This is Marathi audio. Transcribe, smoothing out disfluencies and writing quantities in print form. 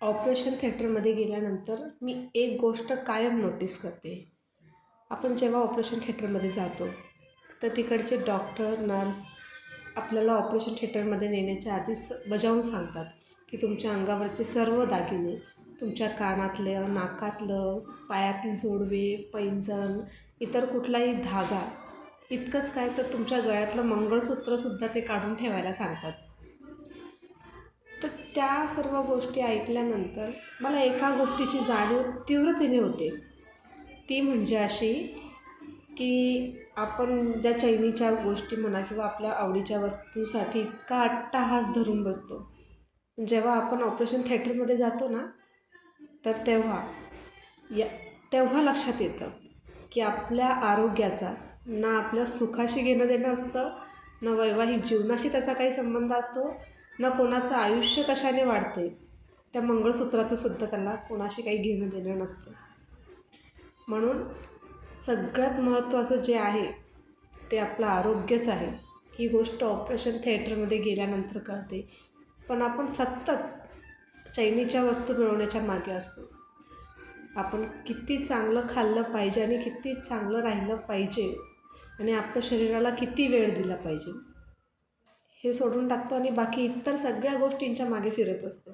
ऑपरेशन थिएटरमध्ये गेल्यानंतर मी एक गोष्ट कायम नोटीस करते. आपण जेव्हा ऑपरेशन थिएटरमध्ये जातो तर तिकडचे डॉक्टर नर्स आपल्याला ऑपरेशन थिएटरमध्ये नेण्याच्या आधीच बजावून सांगतात की तुमच्या अंगावरचे सर्व दागिने, तुमच्या कानातलं, नाकातलं, पायातील जोडवे, पैंजण, इतर कुठलाही धागा, इतकंच काय तर तुमच्या गळ्यातलं मंगळसूत्रसुद्धा ते काढून ठेवायला सांगतात. तर त्या सर्व गोष्टी ऐकल्यानंतर मला एका गोष्टीची जाणीव तीव्रतेने होते. ती म्हणजे अशी की आपण ज्या चैनीच्या गोष्टी म्हणा किंवा आपल्या आवडीच्या वस्तूसाठी इतका अट्टाहास धरून बसतो. जेव्हा आपण ऑपरेशन थिएटरमध्ये जातो ना, तर या तेव्हा लक्षात येतं की आपल्या आरोग्याचा ना आपल्या सुखाशी घेणं देणं असतं, ना वैवाहिक जीवनाशी त्याचा काही संबंध असतो, ना कोणाचं आयुष्य कशाने वाढते, त्या मंगळसूत्राचं सुद्धा त्याला कोणाशी काही घेणं देणं नसतं. म्हणून सगळ्यात महत्त्वाचं जे आहे ते आपलं आरोग्यच आहे. ही गोष्ट ऑपरेशन थिएटरमध्ये गेल्यानंतर कळते. पण आपण सतत चैनीच्या वस्तू मिळवण्याच्या मागे असतो. आपण किती चांगलं खाल्लं पाहिजे आणि किती चांगलं राहिलं पाहिजे आणि आपल्या शरीराला किती वेळ दिला पाहिजे हे सोडून टाकतो आणि बाकी इतर सगळ्या गोष्टींच्या मागे फिरत असतो.